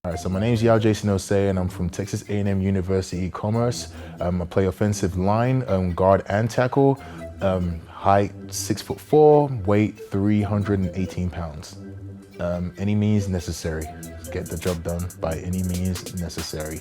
All right, so my name's Jason Osei, and I'm from Texas A&M University Commerce. I play offensive line, guard and tackle. Height 6'4", weight 318 pounds. Any means necessary. Get the job done by any means necessary.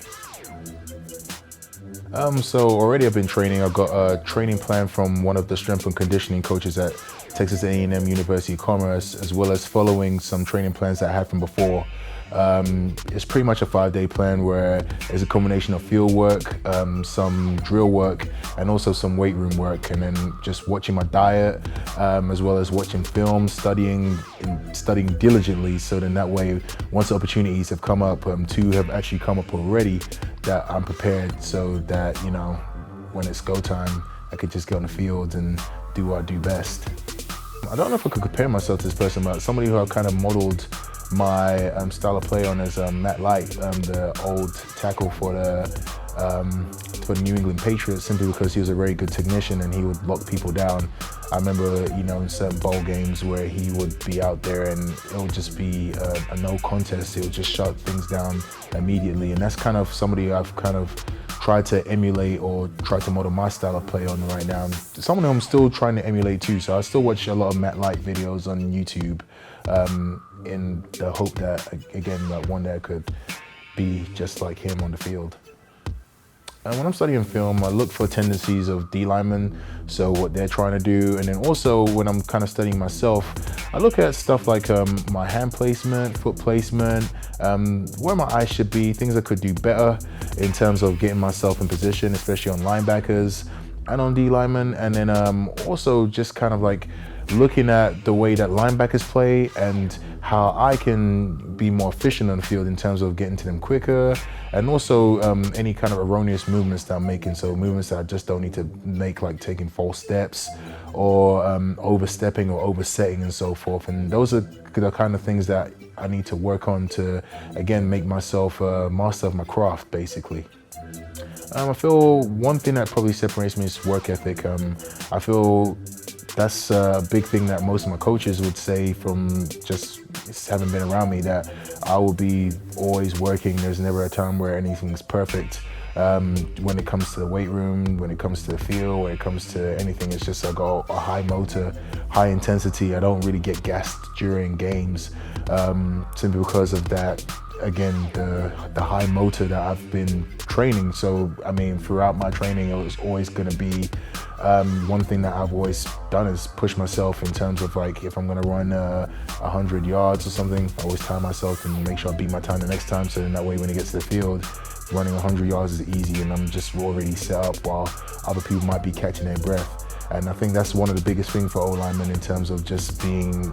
So already I've been training. I've got a training plan from one of the strength and conditioning coaches at Texas A&M University Commerce, as well as following some training plans that I had from before. It's pretty much a 5-day plan where it's a combination of field work, some drill work, and also some weight room work, and then just watching my diet, as well as watching films, studying diligently, so then that way, once opportunities have come up, 2 have actually come up already, that I'm prepared so that, when it's go time, I could just get on the field and do what I do best. I don't know if I could compare myself to this person, but somebody who I've kind of modeled my style of play on is Matt Light, the old tackle for the New England Patriots, simply because he was a very good technician and he would lock people down. I remember, in certain bowl games where he would be out there and it would just be a no contest. He would just shut things down immediately, and that's kind of somebody I've kind of tried to emulate or try to model my style of play on right now. Someone I'm still trying to emulate too, so I still watch a lot of Matt Light videos on YouTube, in the hope that, again, that one day I could be just like him on the field. And when I'm studying film, I look for tendencies of D linemen, so what they're trying to do. And then also when I'm kind of studying myself, I look at stuff like my hand placement, foot placement, where my eyes should be, things I could do better in terms of getting myself in position, especially on linebackers and on D linemen. And then also just kind of like looking at the way that linebackers play and how I can be more efficient on the field in terms of getting to them quicker, and also any kind of erroneous movements that I'm making. So movements that I just don't need to make, like taking false steps or overstepping or oversetting and so forth. And those are the kind of things that I need to work on to, again, make myself a master of my craft, basically. I feel one thing that probably separates me is work ethic. I feel that's a big thing that most of my coaches would say from just having been around me, that I will be always working. There's never a time where anything's perfect. When it comes to the weight room, when it comes to the field, when it comes to anything, it's just I got a high motor, high intensity. I don't really get gassed during games, simply because of that. Again, the high motor that I've been training. So, I mean, throughout my training, it was always going to be one thing that I've always done is push myself in terms of, like, if I'm going to run 100 yards or something, I always time myself and make sure I beat my time the next time. So then that way, when it gets to the field, running 100 yards is easy and I'm just already set up while other people might be catching their breath. And I think that's one of the biggest things for O-linemen in terms of just being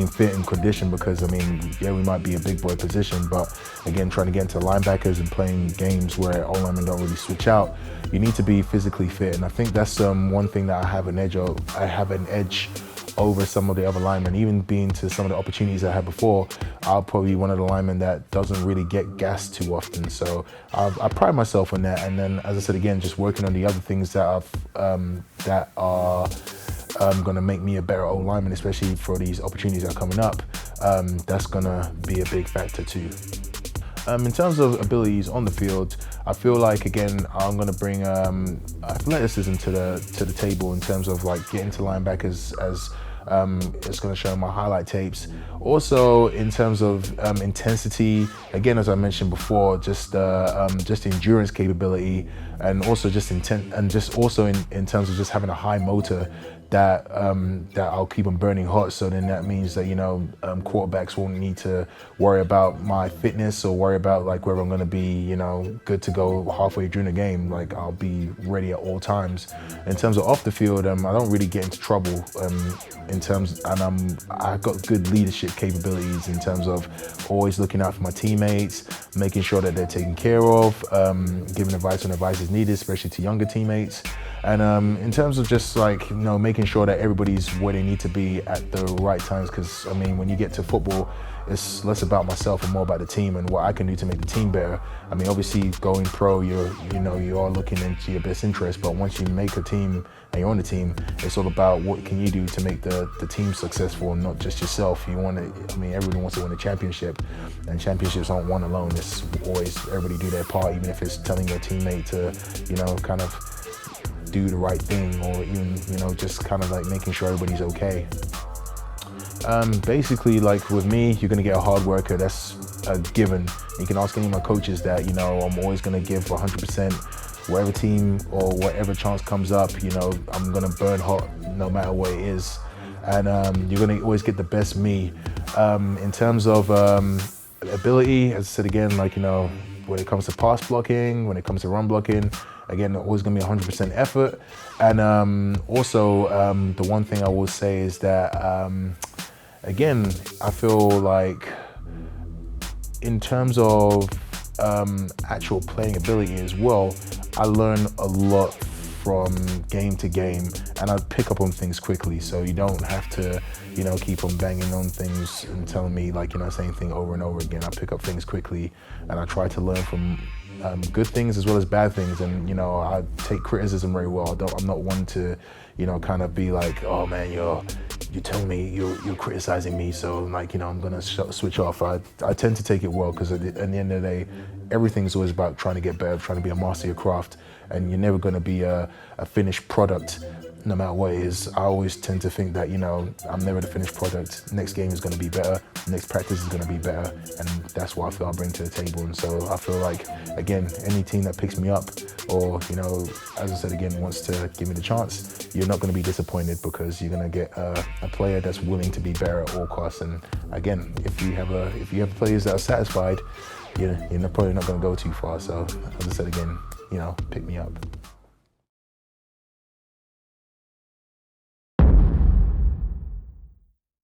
fit and conditioned, because, I mean, yeah, we might be a big boy position, but again, trying to get into linebackers and playing games where O-linemen don't really switch out, you need to be physically fit. And I think that's one thing that I have an edge over some of the other linemen. Even being to some of the opportunities I had before, I'll probably be one of the linemen that doesn't really get gassed too often. So I pride myself on that. And then, as I said, again, just working on the other things that are going to make me a better old lineman, especially for these opportunities that are coming up. That's going to be a big factor too. In terms of abilities on the field, I feel like, again, I'm going to bring athleticism to the table in terms of, like, getting to linebackers, as it's going to show my highlight tapes. Also, in terms of intensity, again, as I mentioned before, just endurance capability, and also just intent, and just also in terms of just having a high motor that I'll keep them burning hot. So then that means that, quarterbacks won't need to worry about my fitness or worry about, like, whether I'm going to be, good to go halfway during the game. Like, I'll be ready at all times. In terms of off the field, I don't really get into trouble I've got good leadership capabilities in terms of always looking out for my teammates, making sure that they're taken care of, giving advice when advice is needed, especially to younger teammates. And in terms of just, like, making sure that everybody's where they need to be at the right times, because, I mean, when you get to football, it's less about myself and more about the team and what I can do to make the team better. I mean, obviously going pro, you are looking into your best interest, but once you make a team and you're on the team, it's all about what can you do to make the team successful and not just yourself. Everyone wants to win a championship, and championships aren't won alone. It's always everybody do their part, even if it's telling your teammate to, kind of do the right thing, or even, just kind of like making sure everybody's okay. Basically, like with me, you're gonna get a hard worker. That's a given. You can ask any of my coaches that, I'm always gonna give 100%. Whatever team or whatever chance comes up, I'm gonna burn hot no matter what it is. And you're gonna always get the best me. In terms of ability, as I said again, when it comes to pass blocking, when it comes to run blocking, again, always gonna be 100% effort. And also, the one thing I will say is that, again, I feel like in terms of actual playing ability as well, I learn a lot from game to game, and I pick up on things quickly. So you don't have to, keep on banging on things and telling me same thing over and over again. I pick up things quickly, and I try to learn from good things as well as bad things. And I take criticism very well. I'm not one to, kind of be like, oh man, you're telling me you're criticizing me, so I'm gonna switch off. I tend to take it well, because at the end of the day, everything's always about trying to get better, trying to be a master of your craft, and you're never gonna be a finished product no matter what it is. I always tend to think that, I'm never the finished product. Next game is gonna be better, next practice is gonna be better, and that's what I feel I bring to the table. And so I feel like, again, any team that picks me up, or, as I said again, wants to give me the chance, you're not gonna be disappointed, because you're gonna get a player that's willing to be better at all costs. And again, if you have players that are satisfied, you're probably not gonna go too far. So as I said again, pick me up.